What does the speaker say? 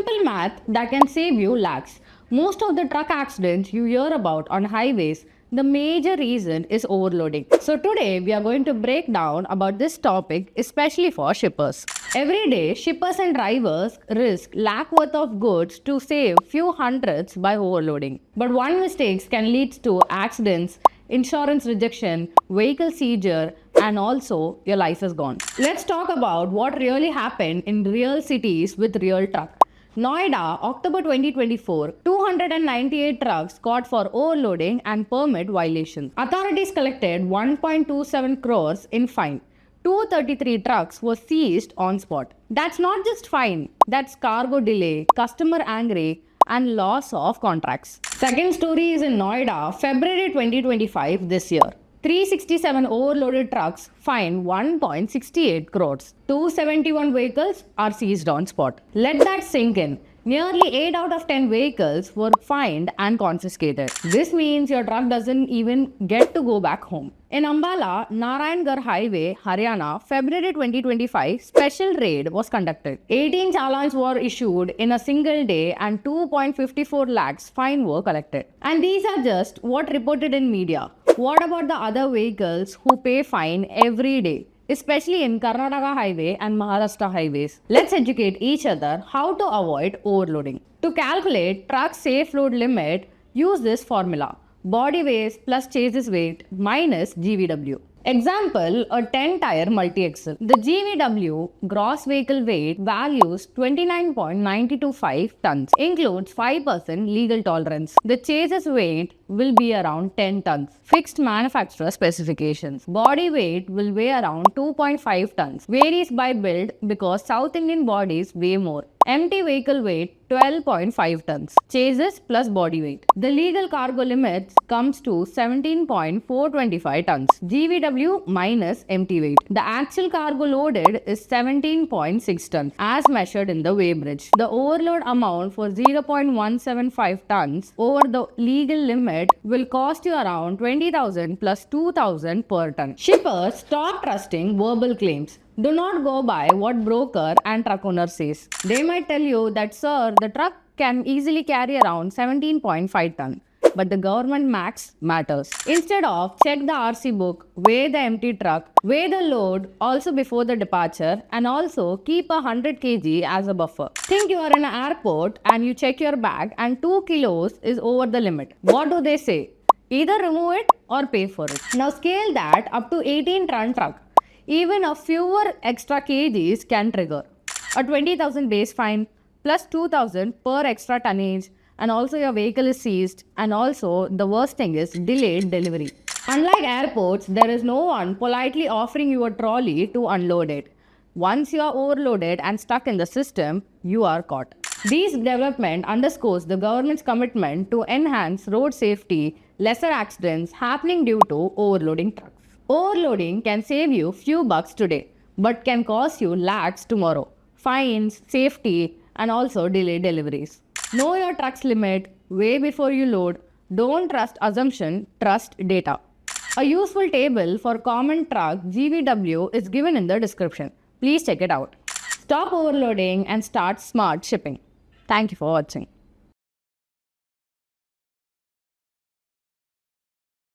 Simple math that can save you lakhs. Most of the truck accidents you hear about on highways, the major reason is overloading. So today we are going to break down about this topic, especially for shippers. Every day, shippers and drivers risk lakh worth of goods to save few hundreds by overloading. But one mistake can lead to accidents, insurance rejection, vehicle seizure, and also your life is gone. Let's talk about what really happened in real cities with real truck. Noida, October 2024, 298 trucks caught for overloading and permit violations. Authorities collected 1.27 crores in fine. 233 trucks were seized on spot. That's not just fine, that's cargo delay, customer angry, and loss of contracts. Second story is in Noida, February 2025 this year. 367 overloaded trucks fined 1.68 crores. 271 vehicles are seized on spot. Let that sink in. Nearly 8 out of 10 vehicles were fined and confiscated. This means your truck doesn't even get to go back home. In Ambala, Narayangarh Highway, Haryana, February 2025, special raid was conducted. 18 challans were issued in a single day and 2.54 lakhs fine were collected. And these are just what reported in media. What about the other vehicles who pay fine every day, especially in Karnataka Highway and Maharashtra highways? Let's educate each other how to avoid overloading. To calculate truck safe load limit, use this formula: body weight plus chassis weight minus GVW. Example, a 10-tire multi-axle. The GVW, gross vehicle weight, values 29.925 tons, includes 5% legal tolerance. The chassis weight will be around 10 tons. Fixed manufacturer specifications. Body weight will weigh around 2.5 tons. Varies by build because South Indian bodies weigh more. Empty vehicle weight 12.5 tons. Chassis plus body weight. The legal cargo limits comes to 17.425 tons. GVW minus empty weight. The actual cargo loaded is 17.6 tons as measured in the weighbridge. The overload amount for 0.175 tons over the legal limit will cost you around 20,000 plus 2,000 per ton. Shippers, stop trusting verbal claims. Do not go by what broker and truck owner says. They might tell you that, sir, the truck can easily carry around 17.5 ton. But the government max matters. Instead of check the RC book, weigh the empty truck, weigh the load also before the departure, and also keep 100 kg as a buffer. Think you are in an airport and you check your bag and 2 kilos is over the limit. What do they say? Either remove it or pay for it. Now scale that up to 18-ton truck. Even a fewer extra kgs can trigger a 20,000 base fine plus 2,000 per extra tonnage, and also your vehicle is seized, and also the worst thing is delayed delivery. Unlike airports, there is no one politely offering you a trolley to unload it. Once you are overloaded and stuck in the system, you are caught. This development underscores the government's commitment to enhance road safety, lesser accidents happening due to overloading trucks. Overloading can save you few bucks today, but can cost you lakhs tomorrow. Fines, safety, and also delayed deliveries. Know your truck's limit, weigh before you load. Don't trust assumption, trust data. A useful table for common truck GVW is given in the description. Please check it out. Stop overloading and start smart shipping. Thank you for watching.